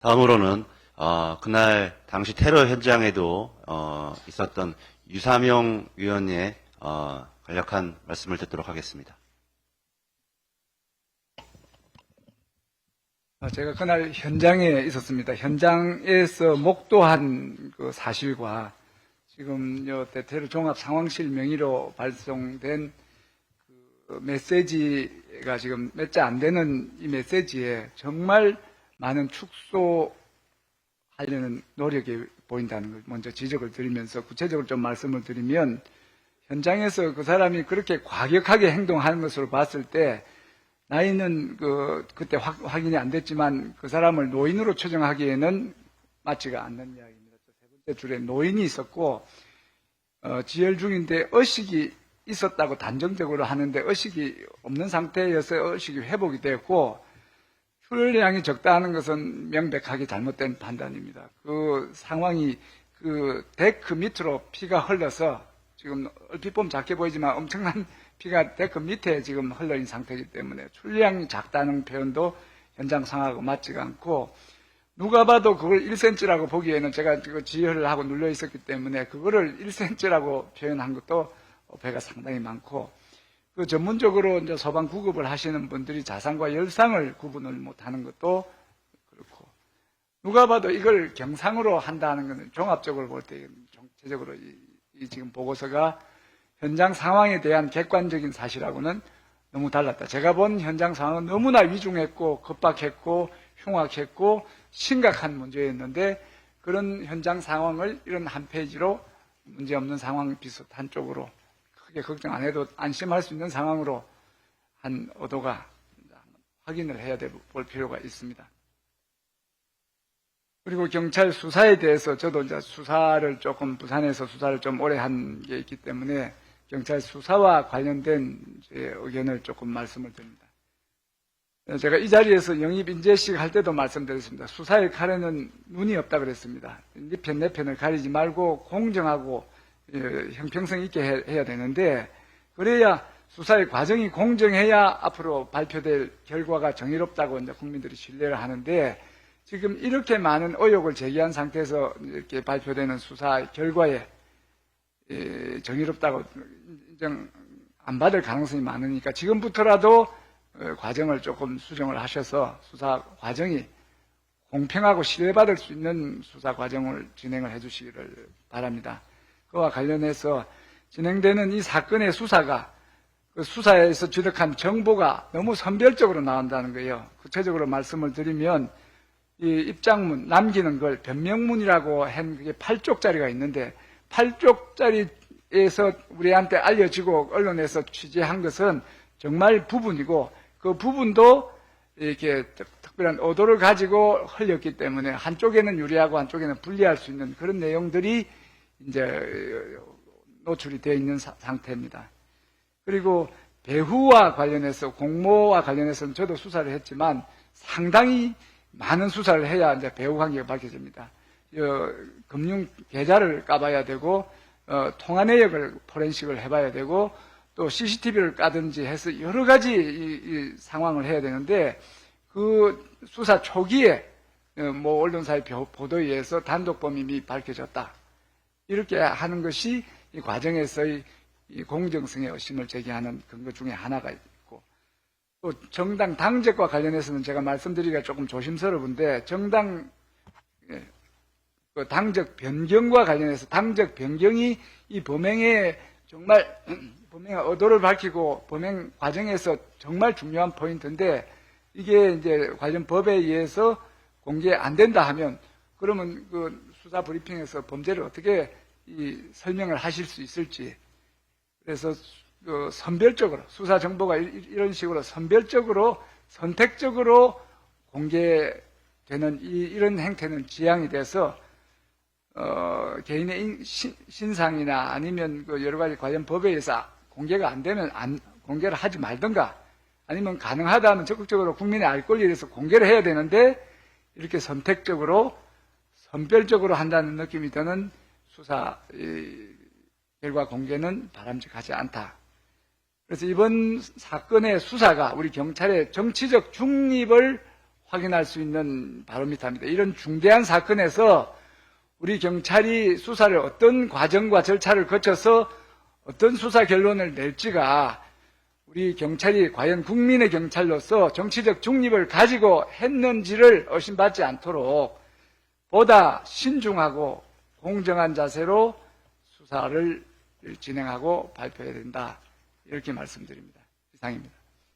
다음으로는 그날 당시 테러 현장에도 있었던 유사명 위원의 간략한 말씀을 듣도록 하겠습니다. 제가 그날 현장에 있었습니다. 현장에서 목도한 그 사실과 지금 대테러 종합 상황실 명의로 발송된 그 메시지가 지금 몇 자 안 되는 이 메시지에 정말 많은 축소하려는 노력이 보인다는 걸 먼저 지적을 드리면서 구체적으로 좀 말씀을 드리면, 현장에서 그 사람이 그렇게 과격하게 행동하는 것으로 봤을 때 나이는 그때 확인이 안 됐지만 그 사람을 노인으로 추정하기에는 맞지가 않는 이야기입니다. 세 번째 줄에 노인이 있었고 지혈 중인데 의식이 있었다고 단정적으로 하는데 의식이 없는 상태여서 의식이 회복이 됐고, 출혈량이 적다는 것은 명백하게 잘못된 판단입니다. 그 상황이 그 데크 밑으로 피가 흘러서 지금 얼핏 보면 작게 보이지만 엄청난 피가 데크 밑에 지금 흘러있는 상태이기 때문에 출혈량이 작다는 표현도 현장 상황하고 맞지가 않고, 누가 봐도 그걸 1cm라고 보기에는 제가 지혈을 하고 눌려 있었기 때문에 그거를 1cm라고 표현한 것도 오해가 상당히 많고, 그 전문적으로 이제 소방 구급을 하시는 분들이 자상과 열상을 구분을 못하는 것도 그렇고, 누가 봐도 이걸 경상으로 한다는 것은 종합적으로 볼 때 전체적으로 이 지금 보고서가 현장 상황에 대한 객관적인 사실하고는 너무 달랐다. 제가 본 현장 상황은 너무나 위중했고 급박했고 흉악했고 심각한 문제였는데, 그런 현장 상황을 이런 한 페이지로 문제없는 상황 비슷한 쪽으로 크게 걱정 안 해도 안심할 수 있는 상황으로 한 의도가 확인을 해야 볼 필요가 있습니다. 그리고 경찰 수사에 대해서 저도 이제 수사를 조금 부산에서 수사를 좀 오래 한 게 있기 때문에 경찰 수사와 관련된 제 의견을 조금 말씀을 드립니다. 제가 이 자리에서 영입 인재식 할 때도 말씀드렸습니다. 수사의 칼에는 눈이 없다 그랬습니다. 네 편 내 편을 가리지 말고 공정하고 형평성 있게 해야 되는데, 그래야 수사의 과정이 공정해야 앞으로 발표될 결과가 정의롭다고 이제 국민들이 신뢰를 하는데, 지금 이렇게 많은 의혹을 제기한 상태에서 이렇게 발표되는 수사 결과에 정의롭다고 인정 안 받을 가능성이 많으니까 지금부터라도 과정을 조금 수정을 하셔서 수사 과정이 공평하고 신뢰받을 수 있는 수사 과정을 진행을 해주시기를 바랍니다. 그와 관련해서 진행되는 이 사건의 수사가 그 수사에서 취득한 정보가 너무 선별적으로 나온다는 거예요. 구체적으로 말씀을 드리면 이 입장문 남기는 걸 변명문이라고 한 그게 8쪽짜리가 있는데, 8쪽짜리에서 우리한테 알려지고 언론에서 취재한 것은 정말 부분이고, 그 부분도 이렇게 특별한 의도를 가지고 흘렸기 때문에 한쪽에는 유리하고 한쪽에는 불리할 수 있는 그런 내용들이 이제 노출이 되어 있는 상태입니다. 그리고 배후와 관련해서 공모와 관련해서는 저도 수사를 했지만 상당히 많은 수사를 해야 이제 배후 관계가 밝혀집니다. 금융 계좌를 까봐야 되고, 통화 내역을 포렌식을 해봐야 되고, 또 CCTV를 까든지 해서 여러 가지 이 상황을 해야 되는데, 그 수사 초기에 뭐 언론사의 보도에 의해서 단독 범인이 밝혀졌다. 이렇게 하는 것이 이 과정에서의 이 공정성의 의심을 제기하는 근거 중에 하나가 있고, 또 정당 당적과 관련해서는 제가 말씀드리기가 조금 조심스러운데, 정당 그 당적 변경과 관련해서 당적 변경이 이 범행의 정말 범행의 의도를 밝히고 범행 과정에서 정말 중요한 포인트인데, 이게 이제 관련 법에 의해서 공개 안 된다 하면, 그러면 그 수사 브리핑에서 범죄를 어떻게 설명을 하실 수 있을지. 그래서 그 선별적으로 수사 정보가 이런 식으로 선별적으로 선택적으로 공개되는 이런 행태는 지양이 돼서 개인의 신상이나 아니면 그 여러 가지 관련 법에 의해서 공개가 안 되면 공개를 하지 말든가, 아니면 가능하다면 적극적으로 국민의 알 권리에 대해서 공개를 해야 되는데, 이렇게 선택적으로 선별적으로 한다는 느낌이 드는 수사 결과 공개는 바람직하지 않다. 그래서 이번 사건의 수사가 우리 경찰의 정치적 중립을 확인할 수 있는 바로미터입니다. 이런 중대한 사건에서 우리 경찰이 수사를 어떤 과정과 절차를 거쳐서 어떤 수사 결론을 낼지가 우리 경찰이 과연 국민의 경찰로서 정치적 중립을 가지고 했는지를 의심받지 않도록 보다 신중하고 공정한 자세로 수사를 진행하고 발표해야 된다. 이렇게 말씀드립니다. 이상입니다.